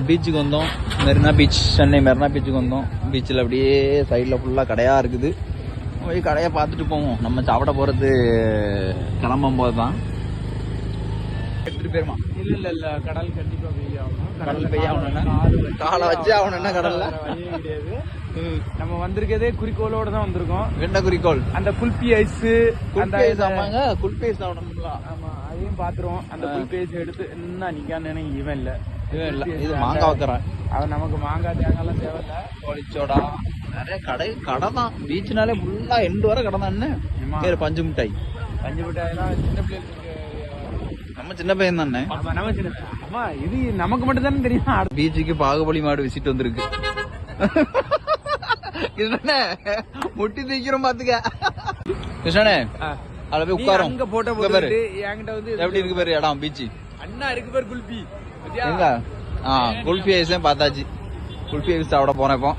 பீச்சுக்கு வந்தோம். மெரினா பீச், சென்னை மெரினா பீச்சுக்கு வந்தோம். பீச்சில் அப்படியே சைடில் ஃபுல்லாக கடையாக இருக்குது. போய் கடையை பார்த்துட்டு போவோம். நம்ம சாப்பிட போகிறது கிளம்பும் போது தான். எடுத்துகிட்டு போயிருமா? இல்லை கடல் கண்டிப்பாக பெய்ய ஆகணும். கடல் பெய்ய ஆகணும்னா காலை வச்சு ஆகணும்னா கடல்ல கிடையாது. நம்ம வந்திருக்கதே குறிக்கோளோட தான் வந்திருக்கோம். என்ன குறிக்கோள்? அந்த குல்பி ஐஸ், அந்த ஐஸ் ஆமாங்க, குல்பி ஐஸ் சாப்பிடணுங்களா? ஆமா, அதையும் பாத்துருவோம். அந்த குல்பி ஐஸ் எடுத்து என்ன நிக்கான்னு இவன் இல்ல இது மாங்காய் வைக்கிறேன். அவன் நமக்கு மாங்காய் தேங்காய்லாம் தேவையில்ல. கோழிச்சோடா நிறைய கடை தான். பீச்னாலே ஃபுல்லா எண்டு வர கடை தான். என்ன பஞ்சு மிட்டாய், பஞ்சு மிட்டாயெல்லாம் சின்ன பிள்ளைகளுக்கு. நம்ம சின்ன பையன் தானே. நம்ம சின்ன அம்மா, இது நமக்கு மட்டும் தானே தெரியும். பீச்சுக்கு பாகுபலி மாடு விசிட் வந்திருக்கு. கிருஷ்ணனே முட்டி தூக்கிறோம் பாத்துக்க. கிருஷ்ணனே அதுல போய் உட்காரும். அங்க போட்டோ போட்டு என்கிட்ட வந்து எப்படி இருக்கு பாரு இடம். பீச் அண்ணா இருக்கு பாரு. குல்பி எங்க? குல்பி ஐஸ் பார்த்தாச்சு. குல்பி ஐஸ் சாப்பிட போறேன் இப்போ.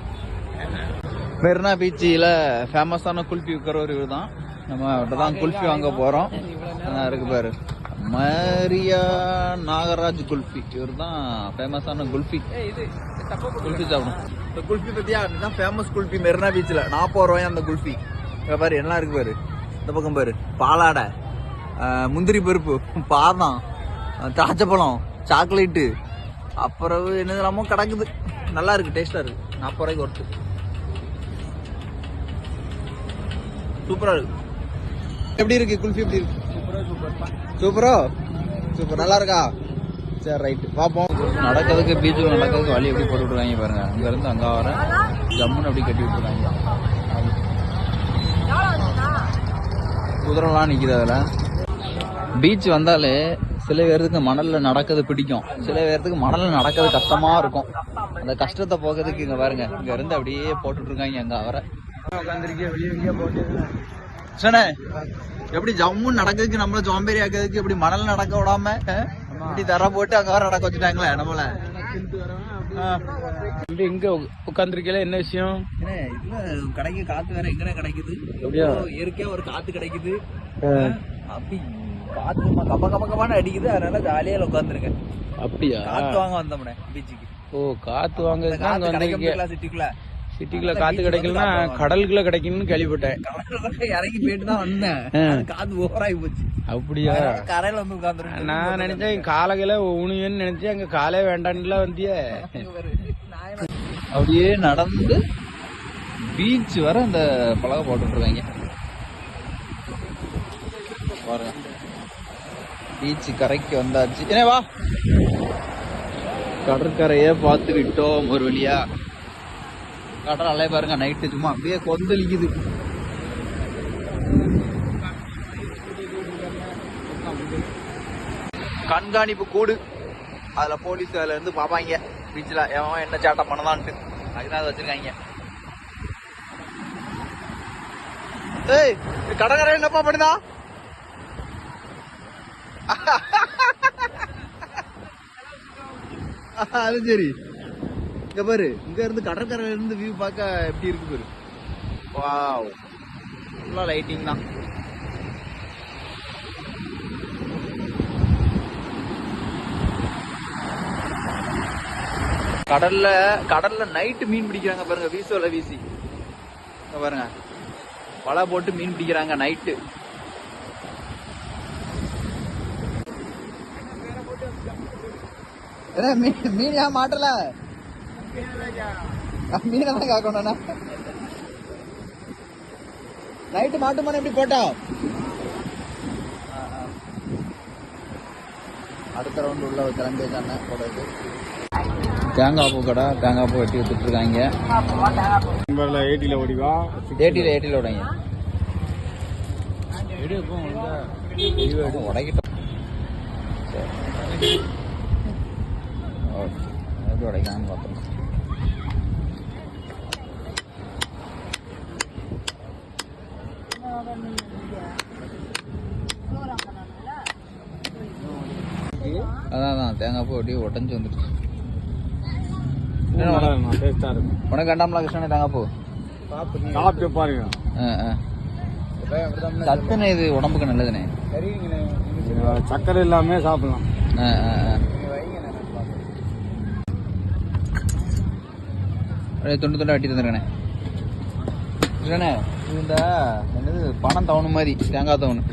மெரினா பீச்சில் ஃபேமஸான குல்பி விற்கிறவர் இவர் தான். நம்ம தான் குல்ஃபி வாங்க போறோம். இருக்கு பாரு, மரியா நாகராஜ் குல்ஃபி. இவர் தான் ஃபேமஸான குல்ஃபி. குல்ஃபி சாப்பிடும். இந்த குல்ஃபி பத்தியா இதுதான் ஃபேமஸ் குல்ஃபி மெரினா பீச்சில். 40 ரூபாய் அந்த குல்ஃபி. பாரு என்ன இருக்கு பாரு. இந்த பக்கம் பாரு, பாலாடை, முந்திரி பருப்பு, பாதம், திராட்சைப்பழம், சாக்லேட்டு, அப்புறம் என்னதெல்லாமோ கிடக்குது. நல்லா இருக்கு, டேஸ்டா இருக்கு. 40 ரூபாய்க்கு ஒருத்து. சூப்பரா இருக்கு. எப்படி இருக்கு குல்ஃபி? எப்படி இருக்கு? சூப்பரா சூப்பர். நல்லா இருக்கா? சரி ரைட்டு பார்ப்போம். நடக்கிறதுக்கு பீச்சுக்கு நடக்கிறதுக்கு வழி எப்படி போட்டு விட்டுருக்காங்க பாருங்க. அங்க இருந்து அங்க வர ஜம்முன்னு அப்படி கட்டி விட்டுருக்காங்க. குதிரைலாம் நிக்குது அதுல. பீச் வந்தாலே சில பேருக்கு மணல்ல நடக்கிறது பிடிக்கும், சில பேருக்கு மணல்ல நடக்கிறது கஷ்டமா இருக்கும். அந்த கஷ்டத்தை போகிறதுக்கு இங்க பாருங்க, இங்க இருந்து அப்படியே போட்டுட்டு இருக்காங்க. அங்க வர எப்படி ஜம்முன்னு நடக்கிறதுக்கு, நம்மள ஜோம்பேறி ஆக்கிறதுக்கு எப்படி மணல் நடக்க விடாம இப்படி தர போட்டு அங்க வர நடக்க வச்சுட்டாங்களே நம்மள. இங்க உட்காந்துருக்கல என்ன விஷயம்? கடைக்கு காத்து வேற எங்க கிடைக்குது? இயற்கையா ஒரு காத்து கிடைக்குது. அப்படி காத்து கப்ப கப்ப கப்பான்னு அடிக்குது. அதனால ஜாலியா உட்காந்துருக்கேன். அப்படியா? காத்து வாங்க வந்தோம்னே பீச்சுக்கு. ஓ, காத்து வாங்க. சிட்டிக்குள்ள காத்து கிடைக்கலன்னா கடலுக்குள்ள கிடைக்கும்னு கேள்விப்பட்டேன். இறங்கி போயிட்டு தான் வந்தேன். காத்து ஓவராகி போச்சு. அப்படியா? கரையில வந்து உட்காந்துருக்கேன். நான் நினைச்சேன் காலையில உணுவேன்னு நினைச்சேன். அங்க காலே வேண்டான்ல வந்திய. அப்படியே நடந்து பீச் வர அந்த பலகை போட்டுட்டு இருக்காங்க பாருங்க. பீச் கரைக்கு வந்தாச்சு. ஏன்னா வா, கடற்கரைய பார்த்துக்கிட்டோம் ஒரு வழியா. கடல் அலைய பாருங்க, நைட்டு சும்மா அப்படியே கொந்தளிக்குது. கண்காணிப்பு கூடு, அதுல போலீஸ் அதுல இருந்து பாப்பாங்க பீச்ல எவன் என்ன சேட்டம் பண்ணதான்ட்டு. அதுதான் வச்சிருக்காங்க. ஏய், கடற்கரை என்னப்பா பண்ணுதா? அது சரி. இங்க பாரு, இங்க இருந்து கடற்கரையில இருந்து வியூ பார்க்க எப்படி இருக்கு பாரு. வாவ், ஃபுல்லா லைட்டிங் தான். கடல்ல நைட்டு மீன் பிடிக்கிறாங்க பாருங்க. வீசோல வீசி பாருங்க, வலை போட்டு மீன் பிடிக்கிறாங்க நைட்டு. மீன் ஏன் மாட்டல? மீன் தான் காக்கணும்னா நைட்டு மாட்டுமான எப்படி போட்டோம். அடுத்த ரவுண்டு உள்ள கிளம்பி வச்சானே போடுறது. தேங்காய் பூ கடை, தேங்காய் பூ வெட்டி வித்துட்டு இருக்காங்க. ஏடியில ஓடிங்க உடைக்கிட்டோம். எப்படி உடைக்கலான்னு பார்த்தோம். அதான் தேங்காய் பூ வெட்டி உடஞ்சி வந்துடுச்சு. உனக்கு வேண்டாம்ல கிருஷ்ணனே தேங்காய் பூ? சாப்பிட்டு பாருங்க. சத்துனே, இது உடம்புக்கு நல்லதுனே. சக்கரை இல்லாம சாப்பிடலாம். அப்படியே துண்டு துண்டா வெட்டி தந்துருக்கண்ணே. இல்லைண்ணே இது இந்த என்னது பணம் தவணு மாதிரி தேங்காய் தவணு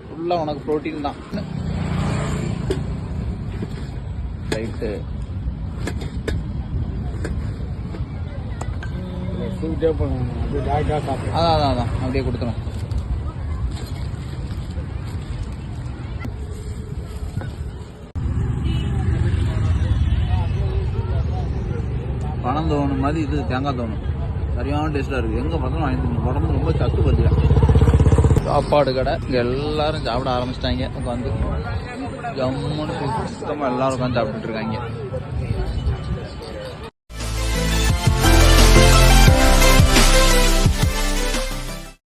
ஃபுல்லாக உனக்கு ப்ரோட்டீன் தான். ரைட்டு அதான் அப்படியே கொடுத்துரும். பணம் தோணும் மாதிரி இது தேங்காய் தோணும். சரியான டேஸ்ட்டாக இருக்குது. எங்கே பார்த்தாலும் வாங்கிட்டு உடம்பு ரொம்ப சத்து பத்தியா. சாப்பாடு கடை இங்கே எல்லாரும் சாப்பிட ஆரம்பிச்சிட்டாங்க. உட்காந்து ஜம்முன்னு சுத்தமாக எல்லாரும் உட்காந்து சாப்பிட்டுட்டு இருக்காங்க.